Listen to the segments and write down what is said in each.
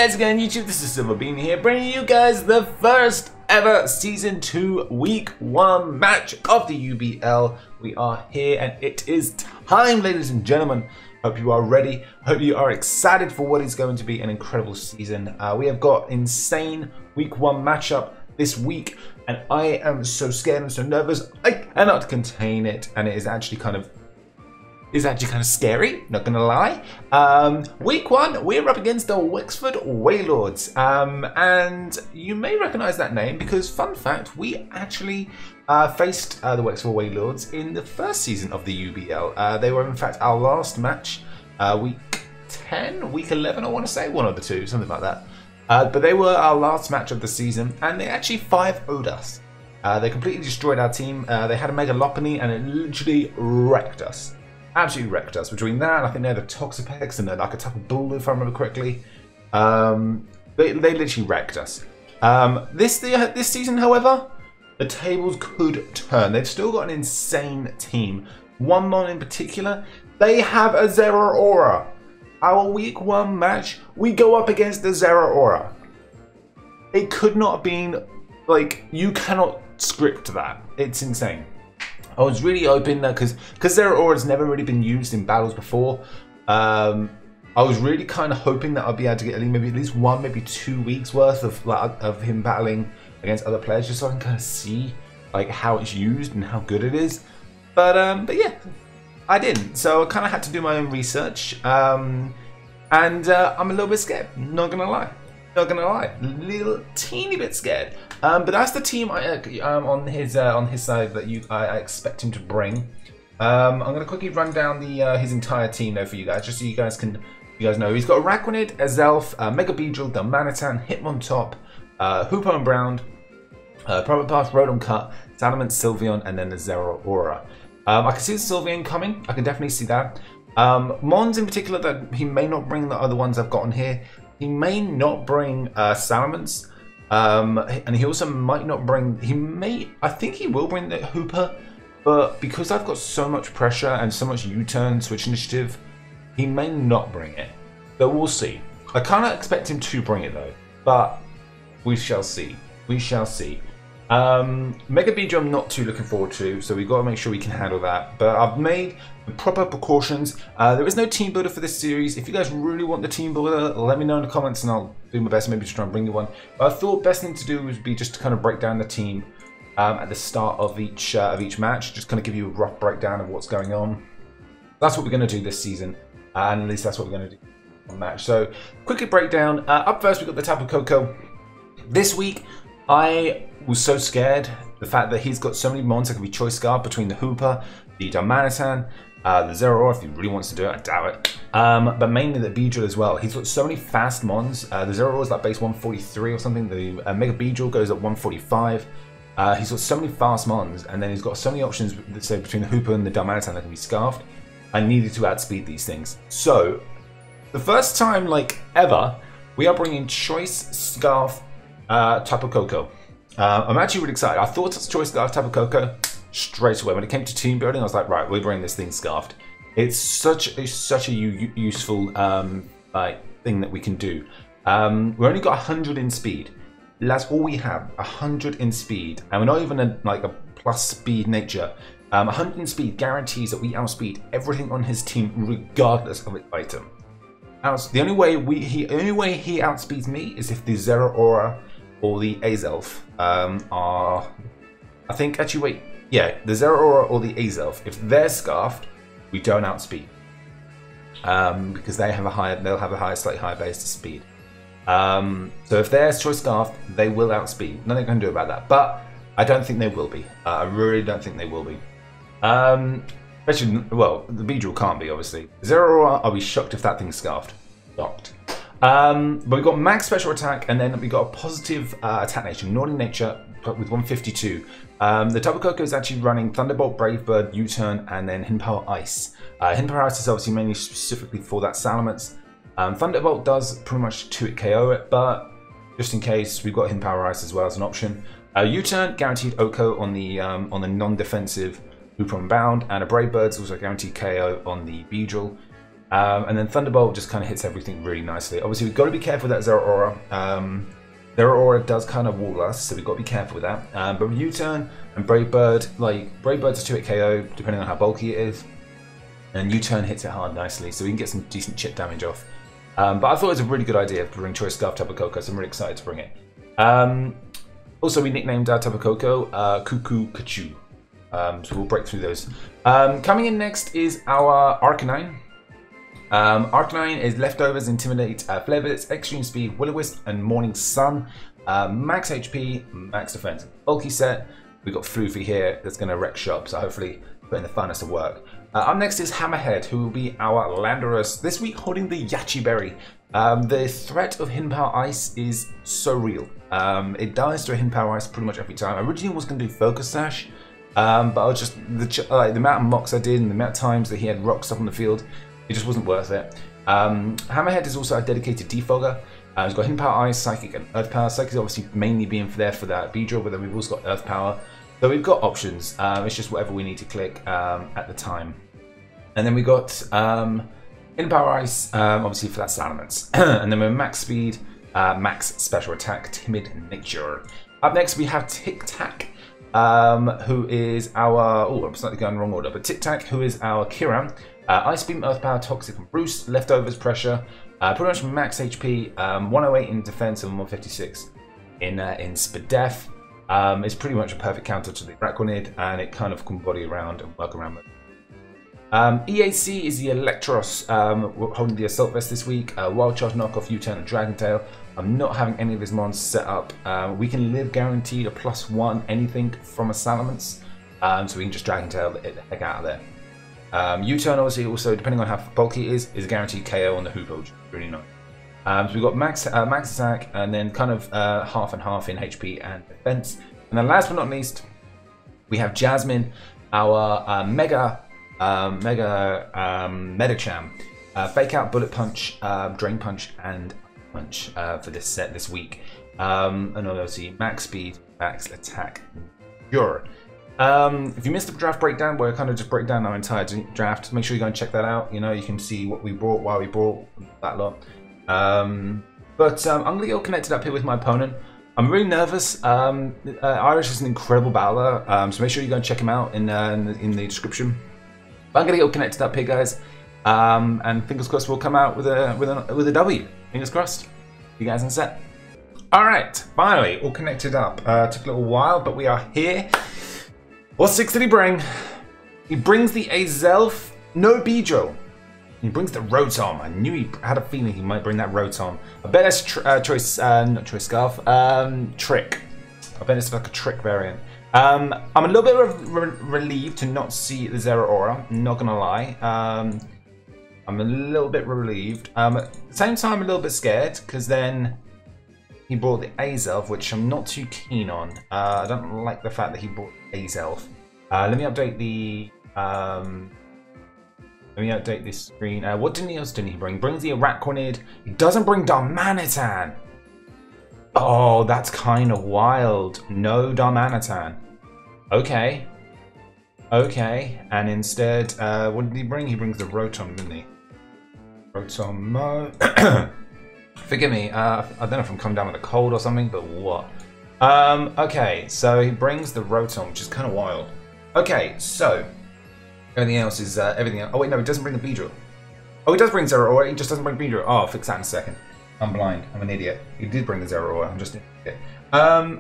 guys again, YouTube. This is SilverBeanie here, bringing you guys the first ever Season 2 Week 1 match of the UBL. We are here and it is time, ladies and gentlemen. Hope you are ready. Hope you are excited for what is going to be an incredible season. We have got insane Week 1 matchup this week, and I am so scared and so nervous. I cannot contain it, and it is actually kind of scary, not gonna lie. Week 1, we're up against the Wexford Wailords, and you may recognize that name because, fun fact, we actually faced the Wexford Wailords in the first season of the UBL. They were in fact our last match, week 10, week 11 I want to say, one of the two, something like that. But they were our last match of the season, and they actually 5-0'd us. They completely destroyed our team. They had a Mega Lopunny and it literally wrecked us. Absolutely wrecked us. Between that, I think they had a Toxapex and like a type of bull, if I remember correctly. They literally wrecked us. This season, however, the tables could turn. They've still got an insane team. One mon in particular, they have a ZERAORA. Our week 1 match, we go up against the ZERAORA. It could not have been, like, you cannot script that. It's insane. I was really hoping that because ZERAORA has never really been used in battles before. I was really kind of hoping that I'd be able to get maybe at least 1, maybe 2 weeks worth of him battling against other players, just so I can kind of see like how it's used and how good it is. But yeah, I didn't. So I kind of had to do my own research, and I'm a little bit scared. Not gonna lie. Not gonna lie, little teeny bit scared. But that's the team on his side that I expect him to bring. I'm gonna quickly run down his entire team though for you guys, just so you guys know. He's got a Araquanid, a Zelf, Mega Beedrill, Darmanitan, Hitmontop, Hoopa-Unbound, Probopass, Rotom Cut, Salamence, Sylveon, and then the ZERAORA. I can see the Sylveon coming. I can definitely see that. Mons in particular that he may not bring the other ones I've got on here. He may not bring Salamence, and he also might not bring, I think he will bring the Hoopa, but because I've got so much pressure and so much U-turn, switch initiative, he may not bring it. But we'll see. I kind of expect him to bring it though, but we shall see. We shall see. Mega Beedrill I'm not too looking forward to, so we've got to make sure we can handle that. But I've made the proper precautions. There is no team builder for this series. If you guys really want the team builder, let me know in the comments and I'll do my best maybe to try and bring you one. But I thought best thing to do would be just to kind of break down the team at the start of each match, just kind of give you a rough breakdown of what's going on. That's what we're going to do this season, and at least that's what we're going to do on match. So quickly breakdown. Up first we've got the Tapu Koko. This week I was so scared, the fact that he's got so many mons that can be choice scarred between the Hoopa, the Darmanitan, the ZERAORA if he really wants to do it, I doubt it. But mainly the Beedrill as well. He's got so many fast mons. The ZERAORA is like base 143 or something. The Mega Beedrill goes at 145. He's got so many fast mons, and then he's got so many options, let's say, between the Hoopa and the Darmanitan that can be scarfed. I needed to outspeed these things. So, the first time, like, ever, we are bringing Choice Scarf Tapu Koko. I'm actually really excited. I thought it's Choice Scarf Tapu Koko straight away. When it came to team building, I was like, right, we're bringing this thing scarfed. It's such a useful thing that we can do. We only got 100 in speed. That's all we have, 100 in speed, and we're not even a plus speed nature. 100 in speed guarantees that we outspeed everything on his team, regardless of its item. The only way he outspeeds me is if the ZERAORA or the Azelf are, I think, actually wait, yeah, the ZERAORA or the Azelf. If they're scarfed, we don't outspeed because they'll have a slightly higher base to speed. So if they're choice scarfed, they will outspeed. Nothing I can do about that, but I don't think they will be. I really don't think they will be. Especially, well, the Beedrill can't be, obviously. ZERAORA, I'll be shocked if that thing's scarfed. Shocked. But we've got max special attack, and then we've got a positive attack nature, naughty nature, but with 152. The Tapu Koko is actually running Thunderbolt, Brave Bird, U-turn, and then Hidden Power Ice. Hidden Power Ice is obviously mainly specifically for that Salamence. Thunderbolt does pretty much 2-hit KO it, but just in case, we've got Hidden Power Ice as well as an option. U-turn, guaranteed Oko on the non-defensive Hoopa-Unbound, and a Brave Bird's also guaranteed KO on the Beedrill. And then Thunderbolt just kind of hits everything really nicely. Obviously, we've got to be careful with that Zero Aura. Zero Aura does kind of wall us, so we've got to be careful with that. But with U-Turn and Brave Bird, like Brave Bird's a 2-hit KO, depending on how bulky it is. And U-Turn hits it hard nicely, so we can get some decent chip damage off. But I thought it was a really good idea to bring Choice Scarf Tapu Koko, so I'm really excited to bring it. Also, we nicknamed our Tapu Koko Cuckoo Kachu. So we'll break through those. Coming in next is our Arcanine. Arcanine is Leftovers, Intimidate, Flare Blitz, Extreme Speed, Will-O-Wisp, and Morning Sun. Max HP, max defense. Bulky set. We've got Floofy here that's going to wreck shop, so hopefully putting the funnest to work. Up next is Hammerhead, who will be our Landorus, this week holding the Yachi Berry. The threat of Hidden Power Ice is so real. It dies to a Hidden Power Ice pretty much every time. I originally was going to do Focus Sash, but I was just, the amount of mocks I did and the amount of times that he had rocks up on the field, it just wasn't worth it. Hammerhead is also a dedicated defogger. He's got Hidden Power Ice, Psychic, and Earth Power. Psychic is obviously mainly being there for that Beedrill, but then we've also got Earth Power. So we've got options. It's just whatever we need to click at the time. And then we got Hidden Power Ice, obviously for that Salamence. And then we're Max Speed, Max Special Attack, Timid Nature. Up next we have Tic Tac, who is our, oh, I'm slightly going in the wrong order, but Tic Tac, who is our Kiran. Ice Beam, Earth Power, Toxic, and Roost. Leftovers, Pressure. Pretty much max HP, 108 in defense and 156 in Spadef. It's pretty much a perfect counter to the Araquanid, and it kind of can body around and work around. EAC is the Electros, holding the Assault Vest this week. Wild Charge, Knockoff, U-Turn, and Dragon Tail. I'm not having any of his mons set up. We can live guaranteed a +1 anything from a Salamence, so we can just Dragon Tail the heck out of there. U-Turn, obviously, also depending on how bulky it is a guaranteed KO on the Hoopa, which is really nice. So we've got max attack, and then kind of half and half in HP and defense. And then last but not least, we have Jasmine, our Mega Medicham. Fake Out, Bullet Punch, Drain Punch, and Punch for this set this week. And obviously max speed, max attack, Endure. If you missed the draft breakdown, where I kind of just break down our entire draft, make sure you go and check that out. You know, you can see what we brought, why we brought that lot. I'm gonna get all connected up here with my opponent. I'm really nervous. Irish is an incredible battler, so make sure you go and check him out in the description. But I'm gonna get all connected up here, guys, and fingers crossed we'll come out with a W. Fingers crossed. You guys in set. All right, finally all connected up. Took a little while, but we are here. What 6 did he bring? He brings the Azelf, no Beedrill. He brings the Rotom. I knew he had a feeling he might bring that Rotom. I bet it's Choice, not Choice Scarf, Trick. I bet it's like a Trick variant. I'm a little bit relieved to not see the Zero Aura, not gonna lie. I'm a little bit relieved. At the same time, a little bit scared, because then he brought the Azelf, which I'm not too keen on. I don't like the fact that he brought Azelf. Let me update the screen. What else didn't he bring? Brings the Araquanid. He doesn't bring Darmanitan. Oh, that's kind of wild. No Darmanitan. Okay. Okay. And instead, what did he bring? He brings the Rotom, didn't he? Rotom. Forgive me. I don't know if I'm coming down with a cold or something, but what? Okay, so he brings the Rotom, which is kind of wild. Okay, so everything else is everything else. Oh wait, no, he doesn't bring the Beedrill. Oh, he does bring Zero Aura, he just doesn't bring Beedrill. Oh, I'll fix that in a second. I'm blind. I'm an idiot. He did bring the Zero Aura. I'm just an idiot.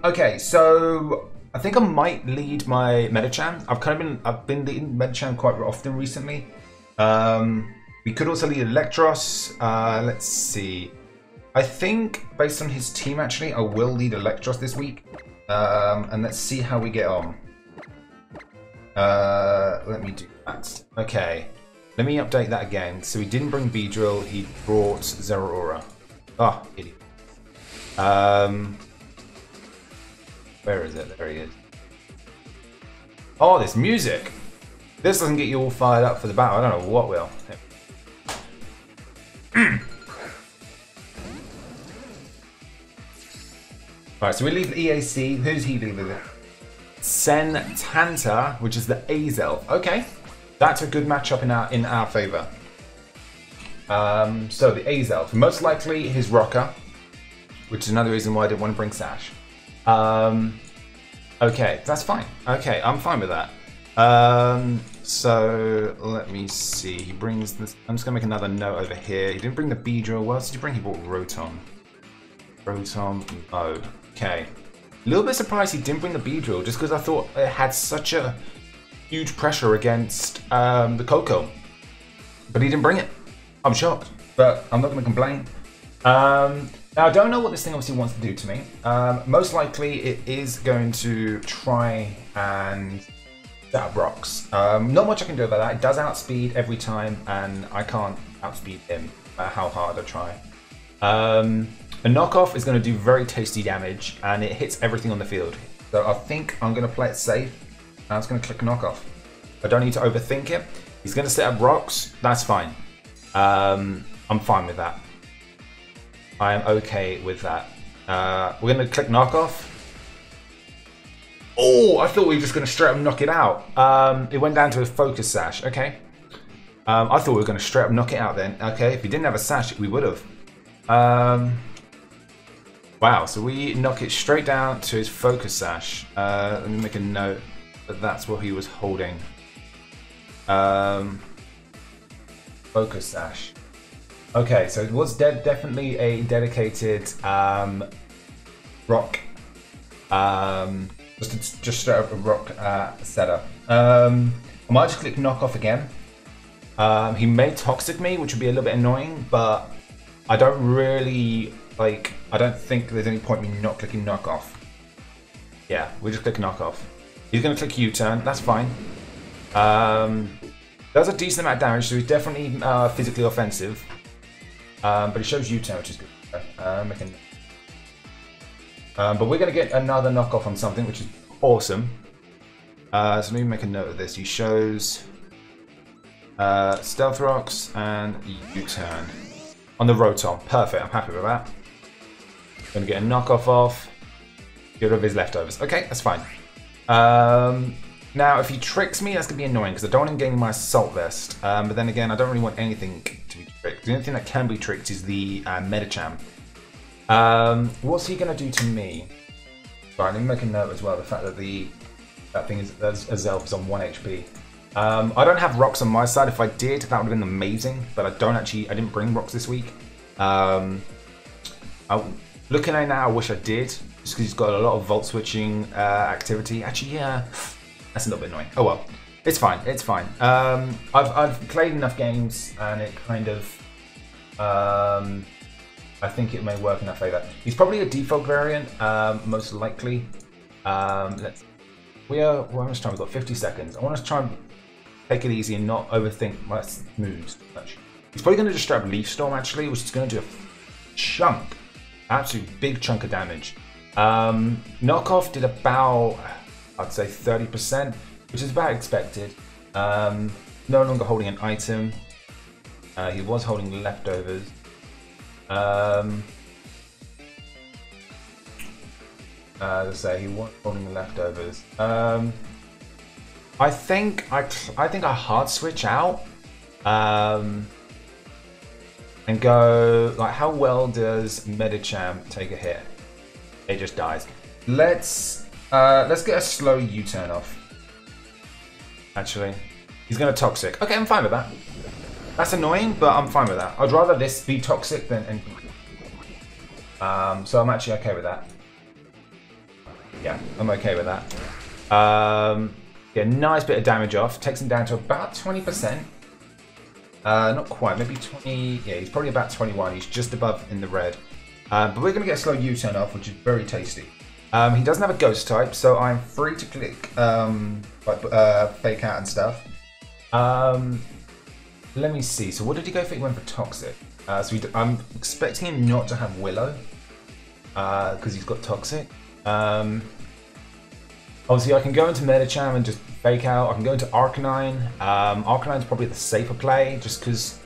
Okay, so I think I might lead my Medicham. I've been leading Medicham quite often recently. We could also lead Electros. Let's see. I think based on his team, actually, I will lead Electros this week. And let's see how we get on. Let me do that. Okay. Let me update that again. So he didn't bring Beedrill, he brought Zero Aura. Ah, oh, idiot. Where is it? There he is. Oh, this music! This doesn't get you all fired up for the battle. I don't know what will. Alright, so we leave the EAC. Who's he leaving with? Sentanta, which is the Azelf. Okay. That's a good matchup in our favour. So the Azelf, most likely his rocker, which is another reason why I didn't want to bring Sash. Okay, that's fine. Okay, I'm fine with that. So let me see. He brings this. I'm just gonna make another note over here. He didn't bring the Beedrill. What else did he bring? He brought Rotom. Oh, okay. A little bit surprised he didn't bring the Beedrill, just because I thought it had such a huge pressure against the Coco. But he didn't bring it. I'm shocked, but I'm not going to complain. Now, I don't know what this thing obviously wants to do to me. Most likely, it is going to try and set up rocks. Not much I can do about that. It does outspeed every time, and I can't outspeed him, no matter how hard I try. A knockoff is going to do very tasty damage, and it hits everything on the field. So I think I'm going to play it safe, and I'm just going to click knockoff. I don't need to overthink it. He's going to set up rocks. That's fine. I'm fine with that. I am okay with that. We're going to click knockoff. Oh, I thought we were just going to straight up knock it out. It went down to a focus sash. Okay. I thought we were going to straight up knock it out then. Okay, if he didn't have a sash, we would have. Wow, so we knock it straight down to his focus sash. Let me make a note that that's what he was holding. Focus sash. Okay, so it was definitely a dedicated rock. Just straight up a rock setup. I might just click knock off again. He may toxic me, which would be a little bit annoying, but I don't really I don't think there's any point in me not clicking knock off. Yeah, we just click knock off. He's gonna click U-turn, that's fine. Does a decent amount of damage, so he's definitely physically offensive. But it shows U-turn, which is good. But we're gonna get another knockoff on something, which is awesome. So let me make a note of this. He shows Stealth Rocks and U-turn on the Rotom. Perfect, I'm happy with that. Gonna get a knockoff off. Get rid of his leftovers. Okay, that's fine. Now, if he tricks me, that's gonna be annoying because I don't want him getting my Assault Vest. But then again, I don't really want anything to be tricked. The only thing that can be tricked is the Medicham. What's he gonna do to me? Right, let me make a note as well. The fact that that thing is Azelf is on 1 HP. I don't have rocks on my side. If I did, that would have been amazing. But I didn't bring rocks this week. Looking at it now, I wish I did. Just because he's got a lot of volt switching activity. Actually, yeah, that's a little bit annoying. Oh well, it's fine. It's fine. I've played enough games, and it kind of, I think it may work in our favour. He's probably a default variant, most likely. I'm just trying. We've got 50 seconds. I want to try and take it easy and not overthink my moves too much. He's probably going to just strap Leaf Storm actually, which is going to do a chunk. Absolute big chunk of damage. Knockoff did about, I'd say 30%, which is about expected. No longer holding an item. He was holding leftovers. As I say, he was holding leftovers. I think I hard switch out. And go, like, how well does Medicham take a hit? It just dies. Let's get a slow U-turn off. Actually, he's gonna toxic. Okay, I'm fine with that. That's annoying, but I'm fine with that. I'd rather this be toxic than anything. So I'm actually okay with that. Yeah, I'm okay with that. Get a nice bit of damage off. Takes him down to about 20%. Not quite, maybe 20, yeah, he's probably about 21, he's just above in the red. But we're going to get a slow U-turn off, which is very tasty. He doesn't have a ghost type, so I'm free to click fake out and stuff. Let me see, so what did he go for? He went for toxic. I'm expecting him not to have Willow, because he's got toxic. Obviously, I can go into Medicham and just fake out. I can go into Arcanine. Arcanine's probably the safer play, just because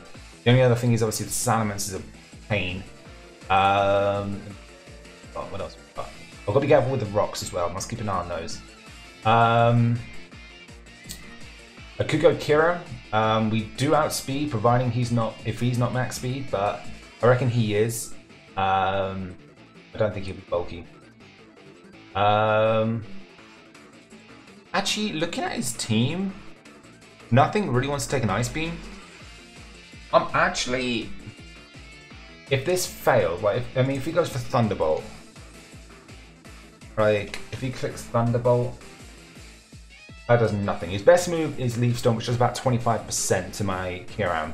the only other thing is obviously the Salamence is a pain. What else? I've got to be careful with the rocks as well. I must keep an eye on those. I could go Kira. We do outspeed, providing if he's not max speed, but I reckon he is. I don't think he'll be bulky. Actually, looking at his team, nothing really wants to take an Ice Beam. I'm actually, if this fails, like if he goes for Thunderbolt, like if he clicks Thunderbolt, that does nothing. His best move is Leaf Storm, which does about 25% to my Kiran.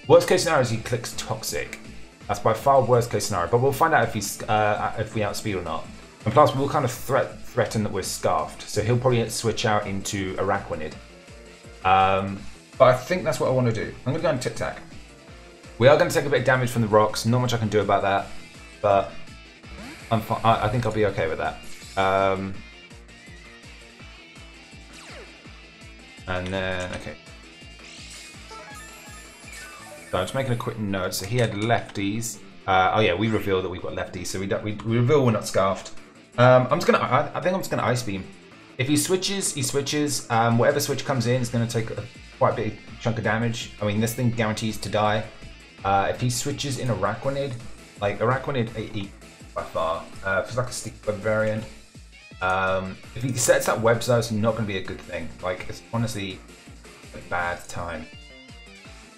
Worst case scenario is he clicks Toxic. That's by far worst case scenario, but we'll find out if if we outspeed or not. And plus, we'll kind of threaten that we're scarfed, so he'll probably switch out into Araquanid. But I think that's what I want to do. I'm going to go on Tic Tac. We are going to take a bit of damage from the rocks. Not much I can do about that, but I'm fine. I think I'll be okay with that. And then, okay. So I'm just making a quick note. So he had lefties. Oh yeah, we reveal that we've got lefties. So we reveal we're not scarfed. I think I'm just gonna Ice Beam. If he switches, he switches. Whatever switch comes in is gonna take quite a big chunk of damage. I mean, this thing guarantees to die. If he switches in Araquanid, like Araquanid 8 by far, it's like a sticky web variant. If he sets up webs though, it's not going to be a good thing. Like, it's honestly a bad time.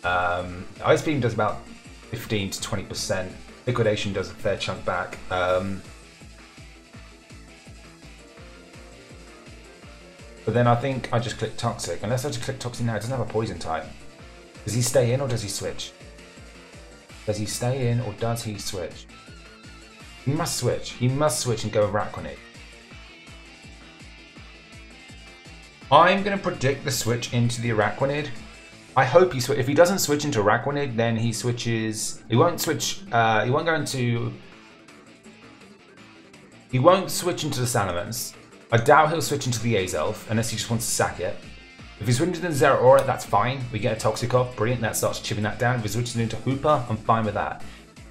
Ice Beam does about 15 to 20%. Liquidation does a fair chunk back. But then I think I just click Toxic. Unless I just click Toxic now, it doesn't have a poison type. Does he stay in or does he switch? Does he stay in or does he switch? He must switch. He must switch and go Araquanid. I'm going to predict the switch into the Araquanid. I hope he switches. If he doesn't switch into Araquanid, then he switches. He won't switch. He won't go into. He won't switch into the Salamence. I doubt he'll switch into the Azelf unless he just wants to sack it. If he switches into the Zeraora, that's fine. We get a Toxic off. Brilliant. That starts chipping that down. If he switches into Hoopa, I'm fine with that.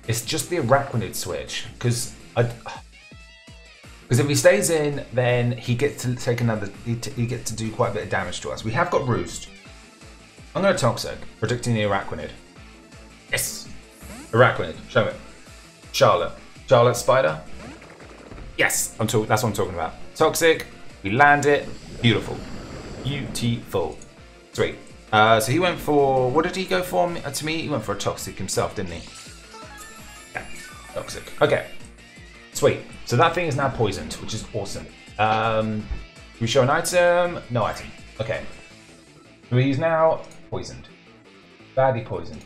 It's just the Araquanid switch because if he stays in, then he gets to take another. He gets to do quite a bit of damage to us. We have got Roost. I'm going to Toxic, predicting the Araquanid. Yes, Araquanid. Show it. Charlotte. Charlotte Spider. Yes, that's what I'm talking about. Toxic. We land it. Beautiful. Beautiful. Sweet. So he went for. What did he go for? To me, he went for a Toxic himself, didn't he? Yeah, Toxic. Okay. Sweet. So that thing is now poisoned, which is awesome. We show an item? No item. Okay. So he's now poisoned. Badly poisoned.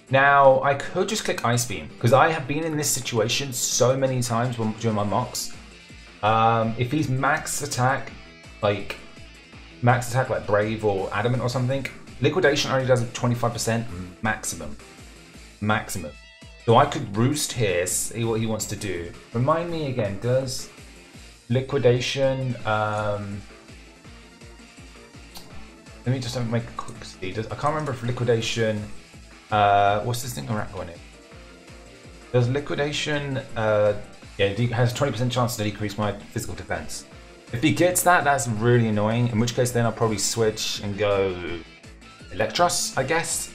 Now, I could just click Ice Beam, because I have been in this situation so many times during my mocks. If he's max attack like Brave or Adamant or something, Liquidation only does 25% maximum. Maximum. So I could Roost here, see what he wants to do. Remind me again, does Liquidation... let me just make a quick see. I can't remember if Liquidation... what's this thing going in? Does Liquidation... yeah, it has a 20% chance to decrease my physical defense. If he gets that, that's really annoying. In which case then I'll probably switch and go... Electros, I guess.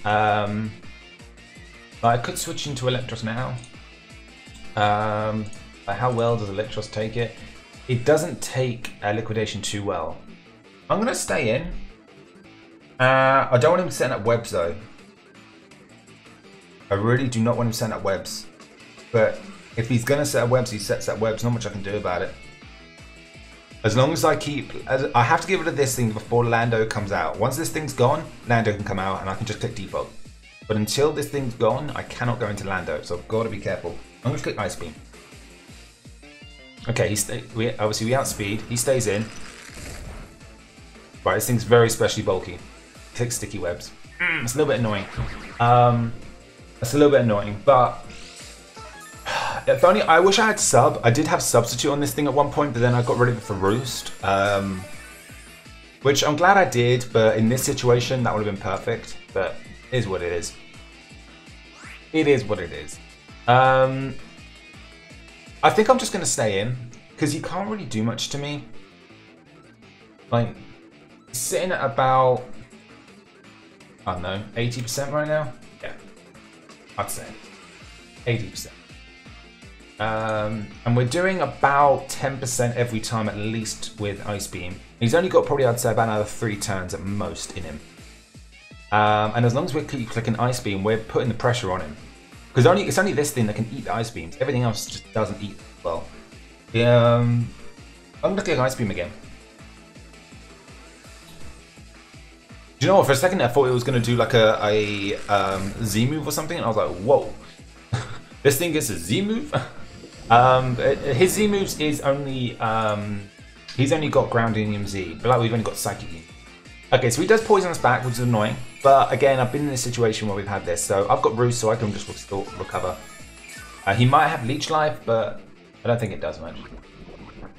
I could switch into Electros now. How well does Electros take it? It doesn't take Liquidation too well. I'm going to stay in. I don't want him setting up webs though. I really do not want him setting up webs. But if he's going to set up webs, he sets up webs. Not much I can do about it. As long as I I have to get rid of this thing before Lando comes out. Once this thing's gone, Lando can come out and I can just click default. But until this thing's gone, I cannot go into Lando, so I've got to be careful. I'm going to click Ice Beam. Okay, obviously we outspeed. He stays in. Right, this thing's very specially bulky. Click Sticky Webs. It's a little bit annoying. That's a little bit annoying, but if only I wish I had sub. I did have substitute on this thing at one point, but then I got rid of it for Roost. Which I'm glad I did, but in this situation that would have been perfect. But it is what it is. It is what it is. I think I'm just going to stay in because you can't really do much to me. like sitting at about, I don't know, 80% right now. Yeah, I'd say 80%. And we're doing about 10% every time at least with Ice Beam. He's only got probably, I'd say, about another 3 turns at most in him. And as long as we keep clicking Ice Beam, we're putting the pressure on him. Because it's only this thing that can eat the Ice Beams. Everything else just doesn't eat well. I'm going to click Ice Beam again. Do you know what? For a second I thought it was going to do like a Z move or something. And I was like, whoa. This thing gets a Z move? His Z moves is only, he's only got Grounding Z, but like we've only got Psychic. Okay, so he does poison us back, which is annoying. But again, I've been in this situation where we've had this, so I've got Roost, so I can just recover. He might have Leech Life, but I don't think it does much.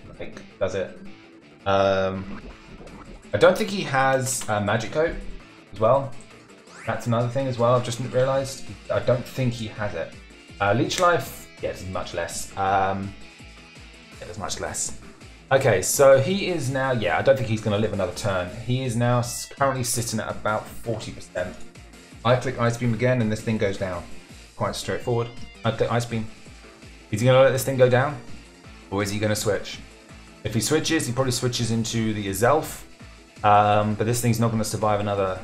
I think, does it? I don't think he has Magic Coat as well. That's another thing as well, I've just realised. I don't think he has it. Leech Life, yeah, it's much less. Yeah, there's much less. Okay, so he is now, yeah, I don't think he's going to live another turn. He is now currently sitting at about 40%. I click Ice Beam again and this thing goes down. Quite straightforward. I click Ice Beam. Is he going to let this thing go down? Or is he going to switch? If he switches, he probably switches into the Azelf. But this thing's not going to survive another,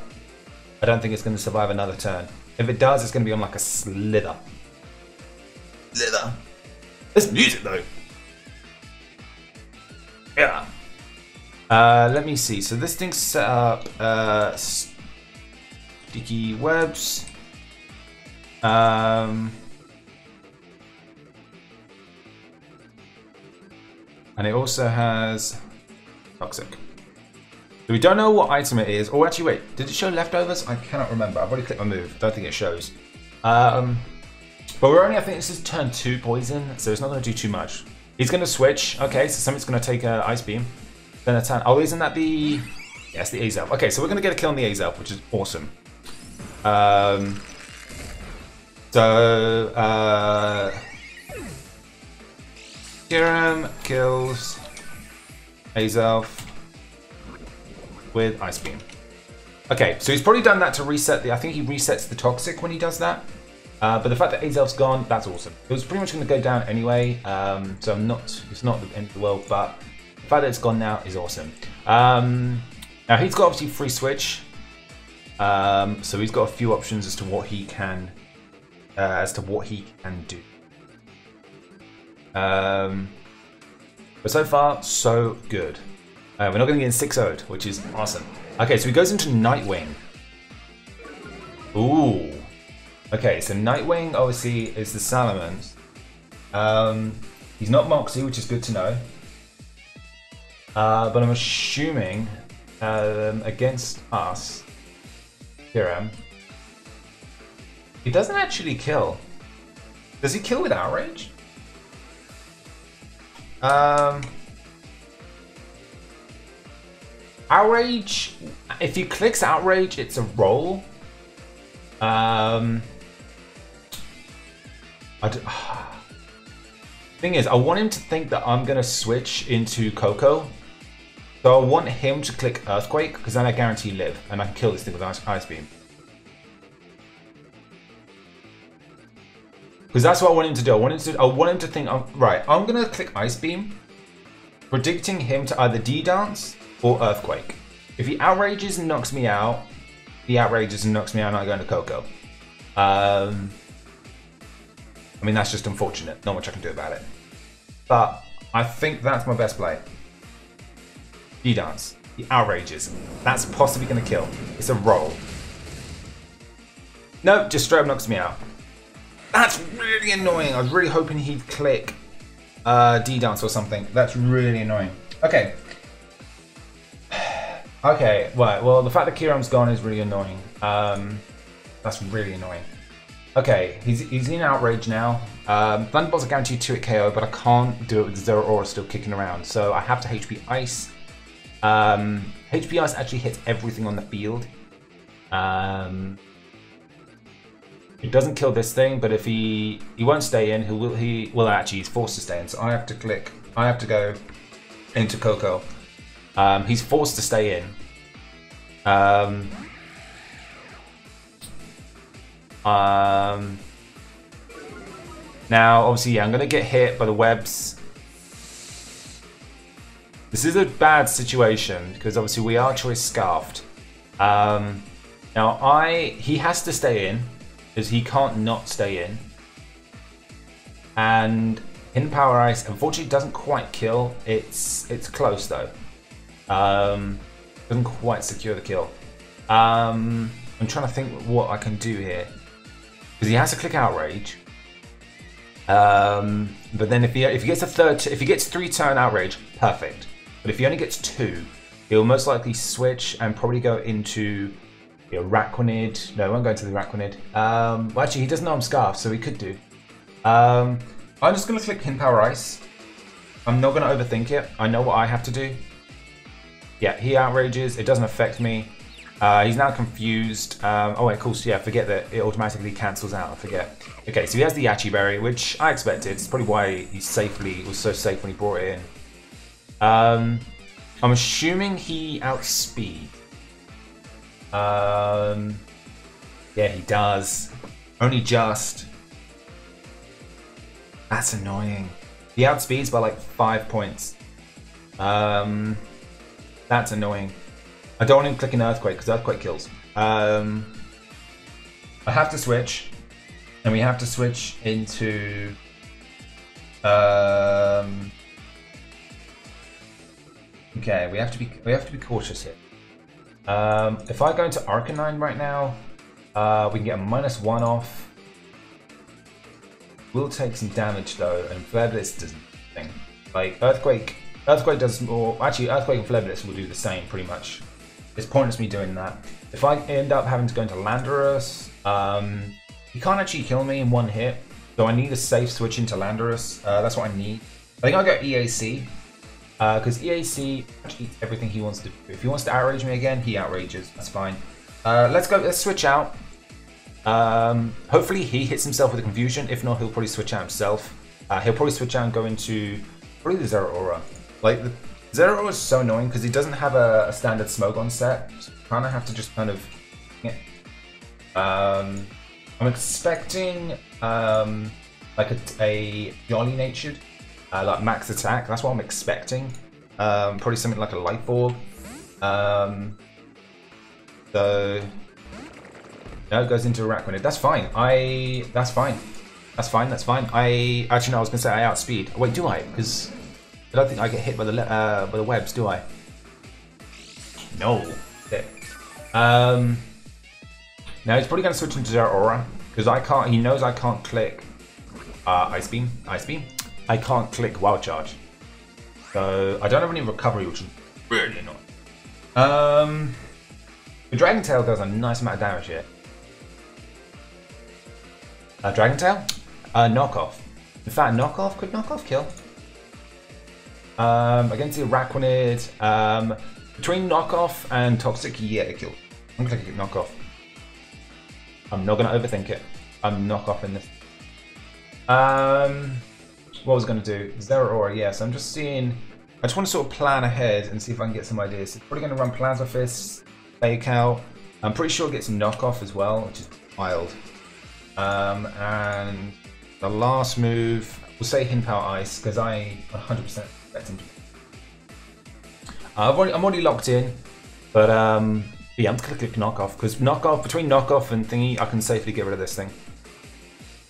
I don't think it's going to survive another turn. If it does, it's going to be on like a Slither. Slither. This music though. Yeah. Let me see. So this thing's set up sticky webs. And it also has toxic. So we don't know what item it is. Oh, actually, wait. Did it show leftovers? I cannot remember. I've already clicked my move. Don't think it shows. But we're only, I think this is turn 2 poison, so it's not going to do too much. He's going to switch. Okay, so something's going to take an Ice Beam. Then a turn. Oh, isn't that the... Yes, the Azelf. Okay, so we're going to get a kill on the Azelf, which is awesome. Kiram kills Azelf with Ice Beam. Okay, so he's probably done that to reset the... I think he resets the Toxic when he does that. But the fact that Azelf's gone, that's awesome. It was pretty much going to go down anyway, so it's not the end of the world, but the fact that it's gone now is awesome. Now he's got obviously free switch, so he's got a few options as to what he can, do. But so far, so good. We're not going to get in 6-0'd, which is awesome. Okay, so he goes into Nightwing. Ooh. Okay, so Nightwing obviously is the Salamence. He's not Moxie, which is good to know. But I'm assuming against us, Hiram, he doesn't actually kill. Does he kill with Outrage? Outrage, if he clicks Outrage, it's a roll. Thing is, I want him to think that I'm gonna switch into Coco, so I want him to click Earthquake because then I guarantee live and I can kill this thing with Ice Beam. Because that's what I want him to do. I want him to think, right, I'm gonna click Ice Beam, predicting him to either D-Dance or Earthquake. If he outrages and knocks me out, he outrages and knocks me out and I go into Coco. I mean, that's just unfortunate. Not much I can do about it. But I think that's my best play. D-Dance. He outrages. That's possibly going to kill. It's a roll. No, just straight up knocks me out. That's really annoying. I was really hoping he'd click D-Dance or something. That's really annoying. Okay. Okay, right. Well, the fact that Kiram's gone is really annoying. That's really annoying. Okay, he's in Outrage now. Thunderbolt's a guaranteed 2-hit KO, but I can't do it with Zero Aura still kicking around, so I have to HP Ice. HP Ice actually hits everything on the field. It doesn't kill this thing, but if he won't stay in, he will actually, he's forced to stay in, so I have to go into Coco. He's forced to stay in. Now, obviously, yeah, I'm going to get hit by the webs. This is a bad situation because obviously we are choice scarfed. Now, he has to stay in because he can't not stay in. And in Power Ice, unfortunately, doesn't quite kill. It's close though. Doesn't quite secure the kill. I'm trying to think what I can do here because he has to click Outrage. But then if he gets if he gets 3 turn Outrage, perfect. But if he only gets 2, he'll most likely switch and probably go into Araquanid. No, he won't go into the Araquanid. Well, actually, he doesn't know I'm Scarf, so he could do. I'm just going to click Pin Power Ice. I'm not going to overthink it. I know what I have to do. Yeah, he outrages. It doesn't affect me. He's now confused. Oh wait, cool. So yeah, forget that it automatically cancels out. I forget. Okay, so he has the Yachi Berry, which I expected. It's probably why he was so safe when he brought it in. I'm assuming he outspeed. Yeah, he does. Only just. That's annoying. He outspeeds by like 5 points. That's annoying. I don't want him clicking Earthquake because Earthquake kills. I have to switch, and we have to switch into. Okay, we have to be cautious here. If I go into Arcanine right now, we can get a -1 off. We'll take some damage though, and Flare Blitz does nothing. Like Earthquake does more. Actually, Earthquake and Flare Blitz will do the same pretty much. It's pointless me doing that. If I end up having to go into Landorus, he can't actually kill me in 1 hit, so I need a safe switch into Landorus. That's what I need. I think I'll go EAC, because EAC actually eats everything he wants to do. If he wants to outrage me again, he outrages. That's fine. Let's switch out. Hopefully he hits himself with a confusion. If not, he'll probably switch out himself. He'll probably switch out and go into probably the Zeraora. Like the Zeraora is so annoying because he doesn't have a standard Smogon set. So you kind of have to just kind of. Yeah. I'm expecting like a jolly natured, like max attack. That's what I'm expecting. Probably something like a Life Orb. So. No, it goes into Araquanid. That's fine. That's fine. That's fine. That's fine. Actually, no, I was gonna say I outspeed. Wait, do I? Because I don't think I get hit by the webs, do I? No. Okay. Now he's probably gonna switch into Zeraora because I can't. He knows I can't click Ice Beam. Ice Beam. I can't click Wild Charge. So I don't have any recovery, which is really annoying. The Dragon Tail does a nice amount of damage here. Dragon Tail? Knockoff. In fact, Knockoff? Could Knockoff kill? Against the Araquanid. Between Knockoff and Toxic, yeah, it kills. I'm gonna click Knockoff. I'm not gonna overthink it. I'm Knockoff in this. What was I gonna do? Zeraora, yes. I'm just seeing. I just want to sort of plan ahead and see if I can get some ideas. It's probably gonna run Plasma Fist, Fake Out. I'm pretty sure it gets Knockoff as well, which is wild. And the last move, we'll say Hin Power Ice, because I 100% expect him to. I'm already locked in, but yeah, I'm just gonna click Knockoff, because between Knockoff and Thingy, I can safely get rid of this thing.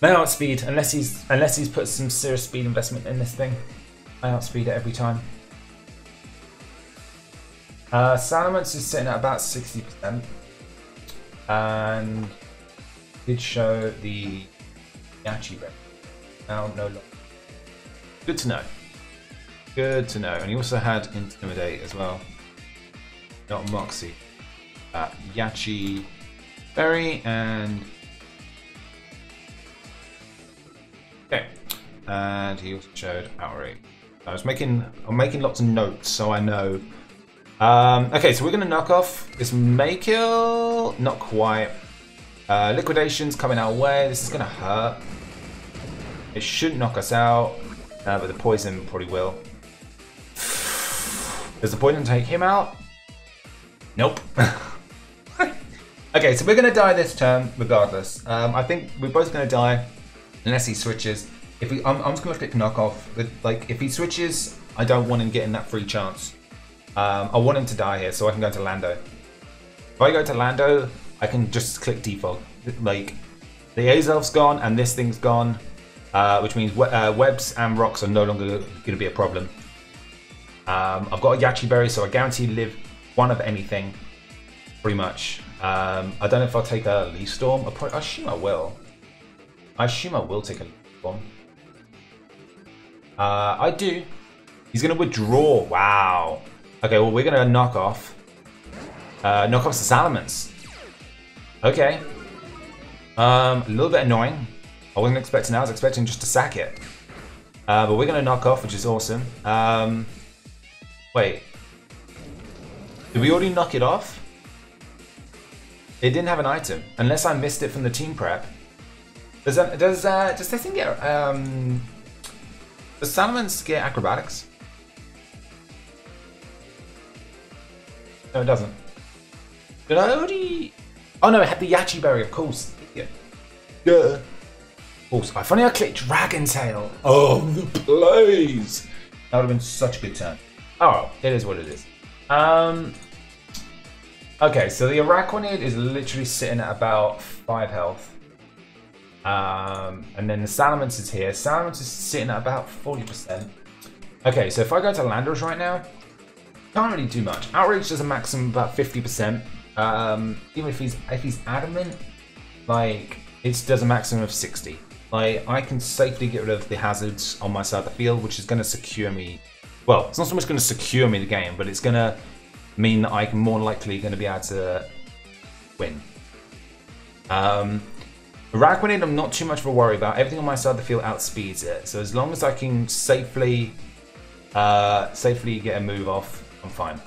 No outspeed, unless he's put some serious speed investment in this thing. I outspeed it every time. Salamence is sitting at about 60%, and did show the Yachi Berry. Now no longer. Good to know. Good to know. And he also had Intimidate as well. Not Moxie. Yachi Berry and. Okay. And he also showed Outrage. I'm making lots of notes so I know. Okay, so we're gonna knock off this may kill. Not quite. Liquidation's coming our way. This is gonna hurt. It shouldn't knock us out, but the poison probably will. There's a point in take him out. Nope. Okay, so we're gonna die this turn regardless. I think we're both gonna die unless he switches. If we, I'm just gonna click knock off. Like if he switches, I don't want him getting that free chance. I want him to die here so I can go to Lando. If I go to Lando, I can just click defog. Like the Azelf's gone and this thing's gone, which means webs and rocks are no longer gonna be a problem. I've got a Yachi Berry, so I guarantee live one of anything, pretty much. I don't know if I'll take a Leaf Storm. I assume I will. I assume I will take a Leaf Storm. I do. He's going to withdraw. Wow. Okay, well, we're going to knock off. Knock off the Salamence. Okay. A little bit annoying. I wasn't expecting that. I was expecting just to sack it. But we're going to knock off, which is awesome. Wait. Did we already knock it off? It didn't have an item, unless I missed it from the team prep. Does this thing get does Salamence get acrobatics? No, it doesn't. Did I already? Oh no, it had the Yachi Berry, of course. Yeah. Of course. If only I clicked Dragon Tail. Oh, please. That would have been such a good turn. Oh, it is what it is. Okay, so the Araquanid is literally sitting at about 5 health. And then the Salamence is here. Salamence is sitting at about 40%. Okay, so if I go to Landorus right now, can't really do much. Outrage does a maximum about 50%. Even if he's adamant, like it does a maximum of 60. Like I can safely get rid of the hazards on my side of the field, which is going to secure me. Well, it's not so much going to secure me the game, but it's going to mean that I'm more likely going to be able to win. Araquanid, I'm not too much of a worry about. Everything on my side of the field outspeeds it. So as long as I can safely get a move off, I'm fine.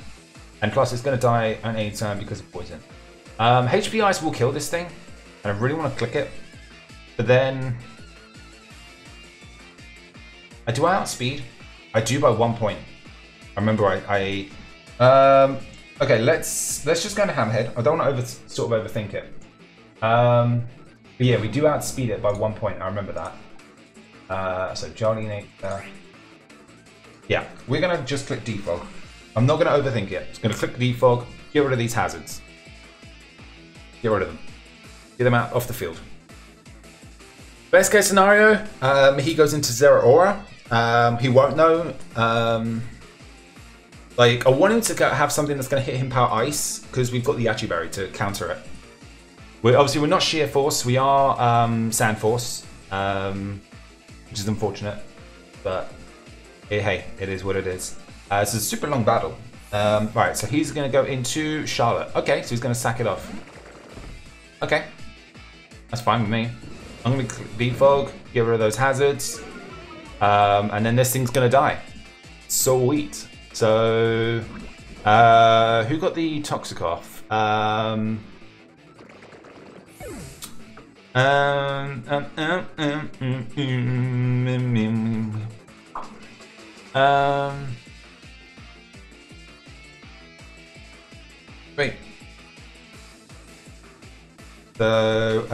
And plus, it's going to die at any time because of poison. HP Ice will kill this thing, and I really want to click it. But then, do I outspeed? I do by 1 point. I remember okay, let's just go to Hammerhead. I don't want to sort of overthink it. But yeah, we do outspeed it by 1 point. I remember that. So Jolly, yeah, we're gonna just click defog. I'm not gonna overthink it. Just gonna click defog. Get rid of these hazards. Get rid of them. Get them out off the field. Best case scenario, he goes into Zero Aura. He won't know. Like, I want him to have something that's going to hit him power ice, because we've got the Yachi Berry to counter it. We're not Sheer Force, we are Sand Force, which is unfortunate, but hey, it is what it is. It's a super long battle. Right, so he's going to go into Charlotte. Okay, so he's going to sack it off. Okay, that's fine with me. I'm going to defog, get rid of those hazards, and then this thing's going to die. Sweet. So, who got the Toxic off? Wait. So,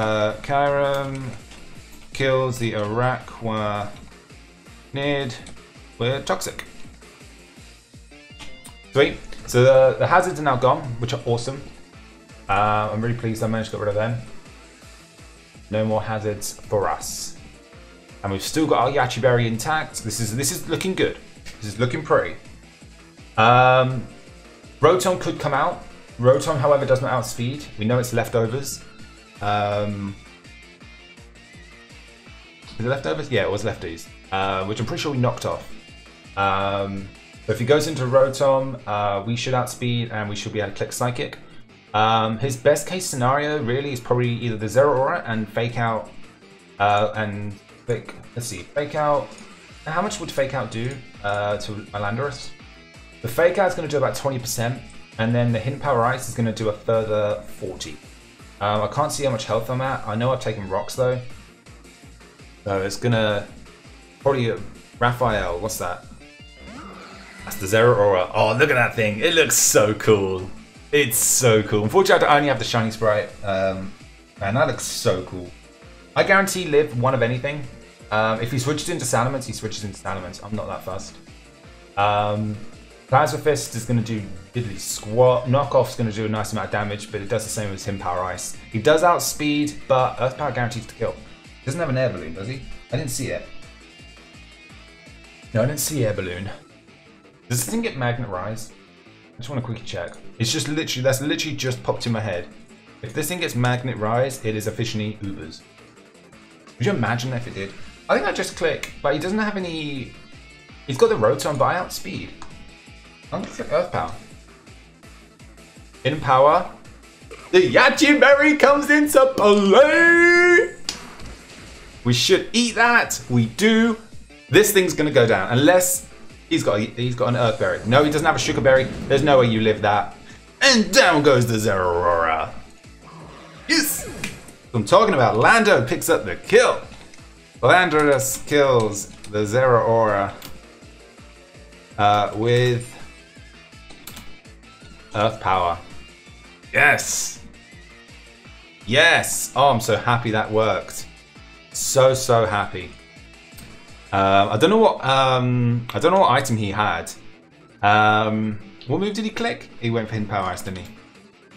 Kyram kills the Araquanid with Toxic. Sweet. So the hazards are now gone, which are awesome. I'm really pleased I managed to get rid of them. No more hazards for us. And we've still got our Yachi Berry intact. This is looking good. This is looking pretty. Rotom could come out. Rotom, however, does not outspeed. We know it's leftovers. Is it leftovers? Yeah, it was leftovers. Which I'm pretty sure we knocked off. So if he goes into Rotom, we should outspeed and we should be able to click Psychic. His best case scenario really is probably either the Zero Aura and Fake Out let's see, Fake Out. How much would Fake Out do to Landorus? The Fake Out is going to do about 20%, and then the Hidden Power Ice is going to do a further 40. I can't see how much health I'm at. I know I've taken rocks though. So it's going to probably Raphael, what's that? That's the Zero Aura. Oh, look at that thing. It looks so cool. It's so cool. Unfortunately, I only have the shiny sprite. Man, that looks so cool. I guarantee live one of anything. If he switches into Salamence, he switches into Salamence. I'm not that fussed. Plasma Fist is going to do diddly squat. Knockoff's going to do a nice amount of damage, but it does the same as him Power Ice. He does outspeed, but Earth Power guarantees to kill. He doesn't have an air balloon, does he? I didn't see it. No, I didn't see air balloon. Does this thing get Magnet Rise? I just want to quickly check. It's just literally, that's literally just popped in my head. If this thing gets Magnet Rise, it is officially Ubers. Would you imagine if it did? I think I just click, but he doesn't have any... He's got the Rotom, but I outspeed. I'm gonna click Earth Power. In power. The Yachi Berry comes into play! We should eat that. We do. This thing's gonna go down, unless... He's got an Earth Berry. No, he doesn't have a Sugar Berry. There's no way you live that. And down goes the Zeraora. Yes! I'm talking about. Lando picks up the kill. Landorus kills the Zeraora with Earth Power. Yes! Yes! Oh, I'm so happy that worked. So happy. I don't know what item he had. What move did he click? He went for Hidden Power Ice, didn't he?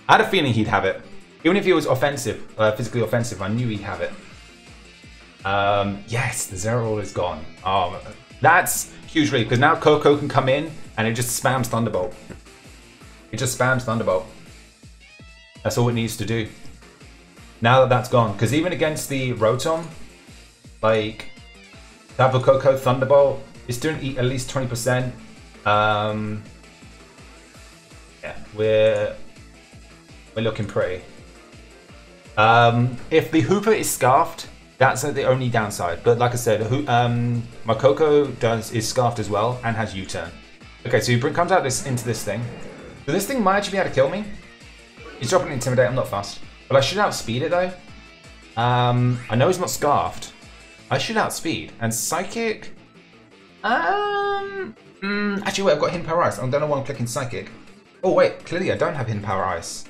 I had a feeling he'd have it. Even if he was offensive, physically offensive, I knew he'd have it. Yes, the Zeraora is gone. Oh, that's huge relief because now Coco can come in and it just spams Thunderbolt. It just spams Thunderbolt. That's all it needs to do. Now that that's gone, because even against the Rotom, like that Coco Thunderbolt, it's doing at least 20%. Yeah, we're looking pretty. If the Hoopa is scarfed, that's the only downside. But like I said, my Coco is scarfed as well and has U-turn. Okay, so he comes out into this thing. So this thing might actually be able to kill me. He's dropping Intimidate. I'm not fast, but I should outspeed it though. I know he's not scarfed. I should outspeed and Psychic. Actually, wait, I've got Hidden Power Ice. I don't know why I'm clicking Psychic. Oh wait, clearly I don't have Hidden Power Ice.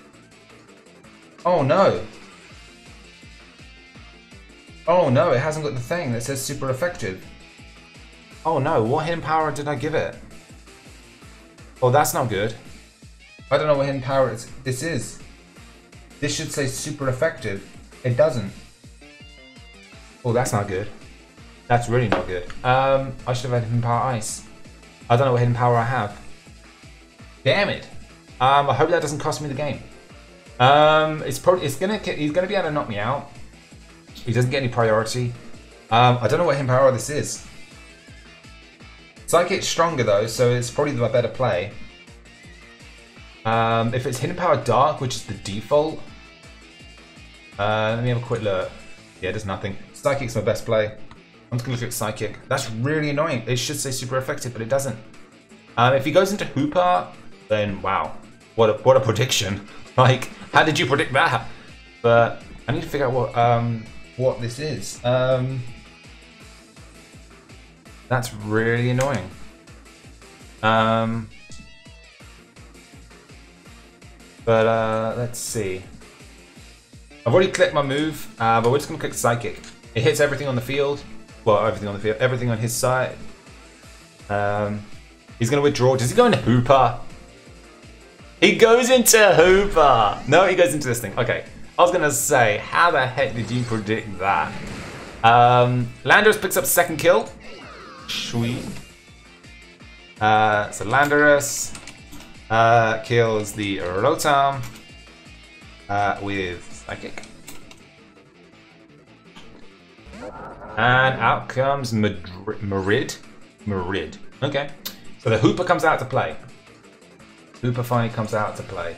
Oh no. Oh no, it hasn't got the thing that says super effective. Oh no, what hidden power did I give it? Oh, that's not good. I don't know what hidden power this is. This should say super effective. It doesn't. Oh, that's not good. That's really not good. I should have had hidden power ice. I don't know what hidden power I have. Damn it. I hope that doesn't cost me the game. He's gonna be able to knock me out. He doesn't get any priority. I don't know what hidden power this is. Psychic's stronger though, so it's probably the better play. If it's hidden power dark, which is the default, let me have a quick look. Yeah, there's nothing. Psychic's my best play. I'm just gonna look at Psychic. That's really annoying. It should say super effective, but it doesn't. If he goes into Hoopa, then wow, what a prediction! Like, how did you predict that? But I need to figure out what this is. That's really annoying. But let's see. I've already clicked my move, but we're just gonna click Psychic. It hits everything on the field. Well, everything on the field, everything on his side. He's gonna withdraw. Does he go into Hoopa? He goes into Hoopa. No, he goes into this thing. Okay. I was gonna say, how the heck did you predict that? Landorus picks up second kill. Sweet. So Landorus kills the Rotom with Psychic. And out comes Marid. Okay. So the Hoopa comes out to play. Hoopa finally comes out to play.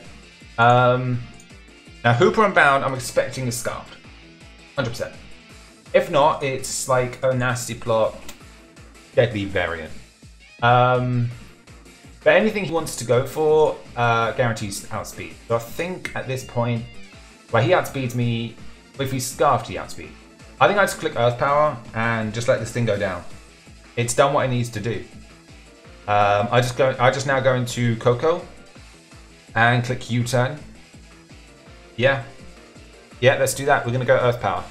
Now Hoopa-Unbound, I'm expecting is scarfed. 100%. If not, it's like a nasty plot, deadly variant. But anything he wants to go for guarantees outspeed. So I think at this point, well, he outspeeds me. If he's scarfed, he outspeeds. I think I just click Earth Power and just let this thing go down. It's done what it needs to do. I just now go into Coco and click U-turn. Yeah, let's do that. We're gonna go Earth Power.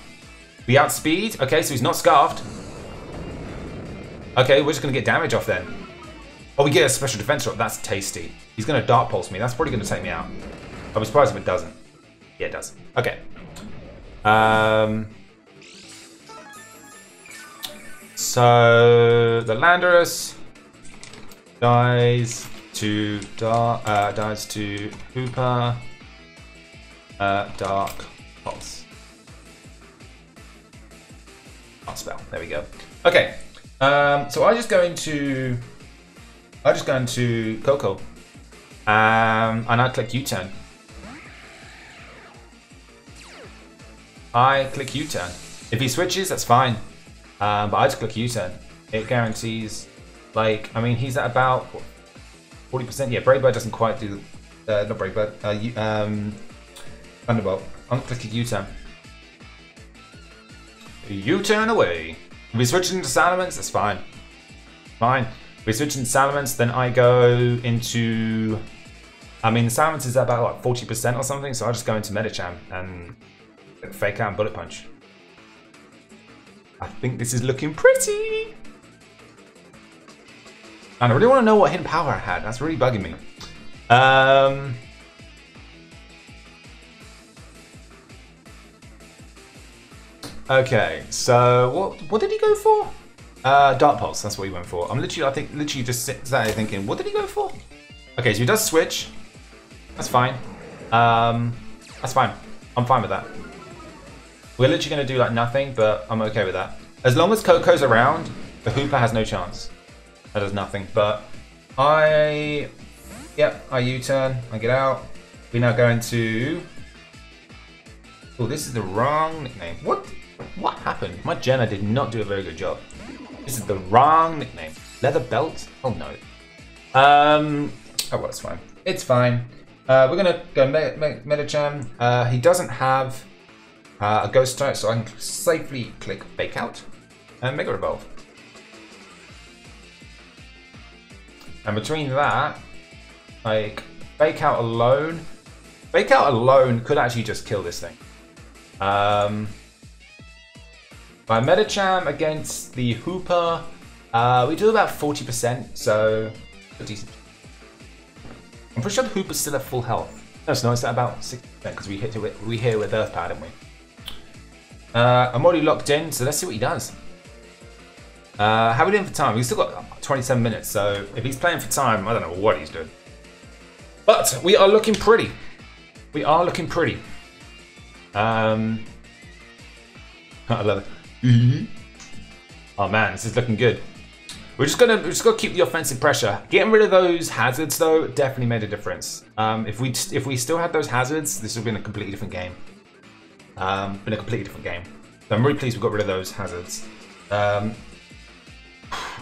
We outspeed. Okay, so he's not scarfed. Okay, we're just gonna get damage off then. Oh, we get a special defense shot. That's tasty. He's gonna Dark Pulse me. That's probably gonna take me out. I'll be surprised if it doesn't. Yeah, it does. Okay. So the Landorus dies to Hoopa. Dark Pulse. Art spell. There we go. Okay. So I just go into Coco. And I click U-turn. I click U-turn. If he switches, that's fine. But I just click U-turn. It guarantees, like, I mean, he's at about 40%. Yeah, Brave Bird doesn't quite do, not Brave Bird, Thunderbolt. I'm clicking U-turn. U-turn away. If we switch into Salamence, that's fine. Fine. If we switch into Salamence, then I go into, I mean, the Salamence is about like 40% or something, so I just go into Medicham and Fake Out and Bullet Punch. I think this is looking pretty. And I really want to know what hidden power I had. That's really bugging me. Okay, so what did he go for? Dark Pulse, that's what he went for. I'm literally just sat there thinking, what did he go for? Okay, so he does switch. That's fine. That's fine. I'm fine with that. We're literally going to do like nothing, but I'm okay with that. As long as Coco's around, the Hoopa has no chance. That does nothing, but I U-turn, I get out. We now go into, oh, this is the wrong nickname. What happened? My Jenna did not do a very good job. This is the wrong nickname. Leather belt? Oh no. Oh well, it's fine. It's fine. We're gonna go Medicham. He doesn't have a ghost type, so I can safely click Fake Out and Mega Revolve. And between that, like Fake Out alone could actually just kill this thing. By Medicham against the Hoopa, we do about 40%, so decent. I'm pretty sure the Hoopa's still at full health. No, it's not. It's at about 60% because we hit it with Earth Power, didn't we? I'm already locked in, so let's see what he does. How are we doing for time? We've still got 27 minutes, so if he's playing for time, I don't know what he's doing. But we are looking pretty. We are looking pretty. I love it. Oh man, this is looking good. We're just gonna keep the offensive pressure. Getting rid of those hazards though definitely made a difference. If we still had those hazards, this would have been a completely different game. So I'm really pleased we got rid of those hazards.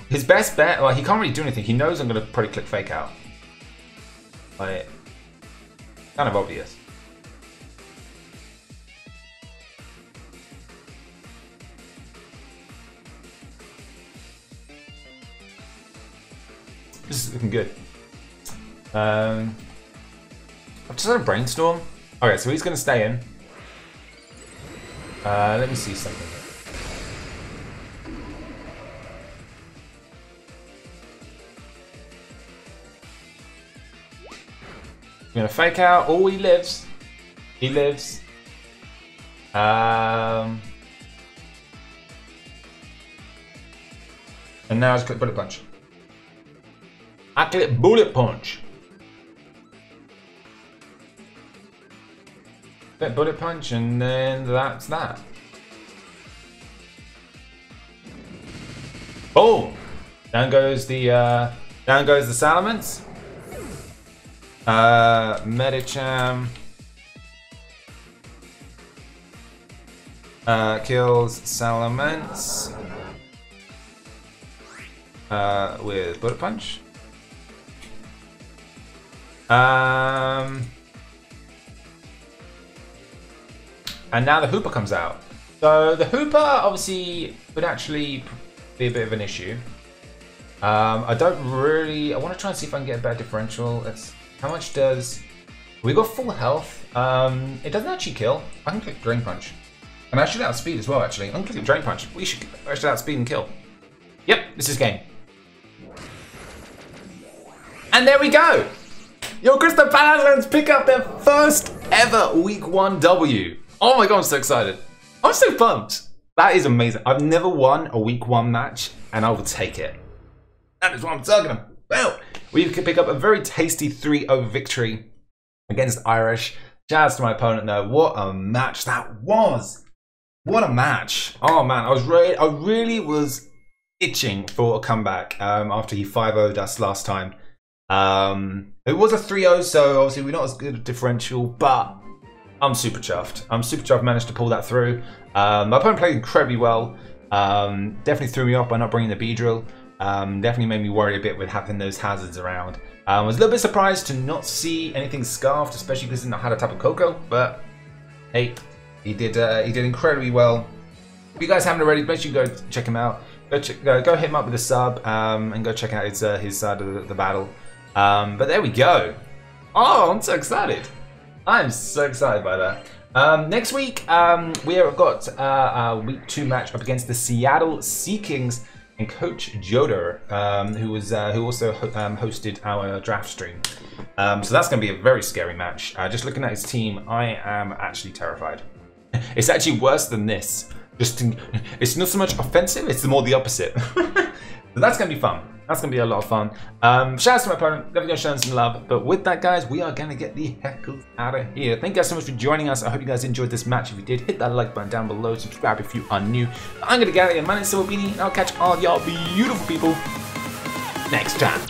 His best bet, well, he can't really do anything. He knows I'm gonna probably click Fake Out. Like, kind of obvious. This is looking good. I've just had a brainstorm. Okay, so he's going to stay in. Let me see something. I'm going to Fake Out. Oh, he lives. He lives. And now let's click Bullet Punch. I click Bullet Punch. Click Bullet Punch, and then that's that. Oh, down goes the Salamence. Medicham kills Salamence with Bullet Punch. And now the Hoopa comes out. So the Hoopa obviously would actually be a bit of an issue. I don't really. I want to try and see if I can get a better differential. How much does? We got full health. It doesn't actually kill. I can click Drain Punch. And I should outspeed as well, actually. I'm clicking Drain Punch. I should outspeed and kill. Yep, this is game. And there we go! Your Crystal Palossands pick up their first ever Week 1 W. Oh my god, I'm so excited. I'm so pumped. That is amazing. I've never won a Week 1 match, and I will take it. That is what I'm talking about. Well, we could pick up a very tasty 3-0 victory against Irish. Shout out to my opponent though. What a match that was. What a match. Oh man, I really was itching for a comeback after he 5-0'd us last time. It was a 3-0, so obviously we're not as good at differential, but I'm super chuffed. I'm super chuffed I managed to pull that through. My opponent played incredibly well. Definitely threw me off by not bringing the B-drill. Definitely made me worry a bit with having those hazards around. I was a little bit surprised to not see anything scarfed, especially because he didn't know how to tap a Coco, but hey, he did incredibly well. If you guys haven't already, make sure you go check him out. Go hit him up with a sub and go check out his side of the battle. But there we go. Oh, I'm so excited. I'm so excited by that. Next week, we have got a Week 2 match up against the Seattle SEAKINGS and Coach Joedor, who also hosted our draft stream. So that's going to be a very scary match. Just looking at his team, I am actually terrified. It's actually worse than this. It's not so much offensive, it's more the opposite. So that's going to be fun. That's going to be a lot of fun. Shout out to my opponent. Definitely going to show him some love. But with that, guys, we are going to get the heckles out of here. Thank you guys so much for joining us. I hope you guys enjoyed this match. If you did, hit that like button down below. Subscribe if you are new. I'm going to get out of here. My name is SilverBeanie, and I'll catch all y'all beautiful people next time.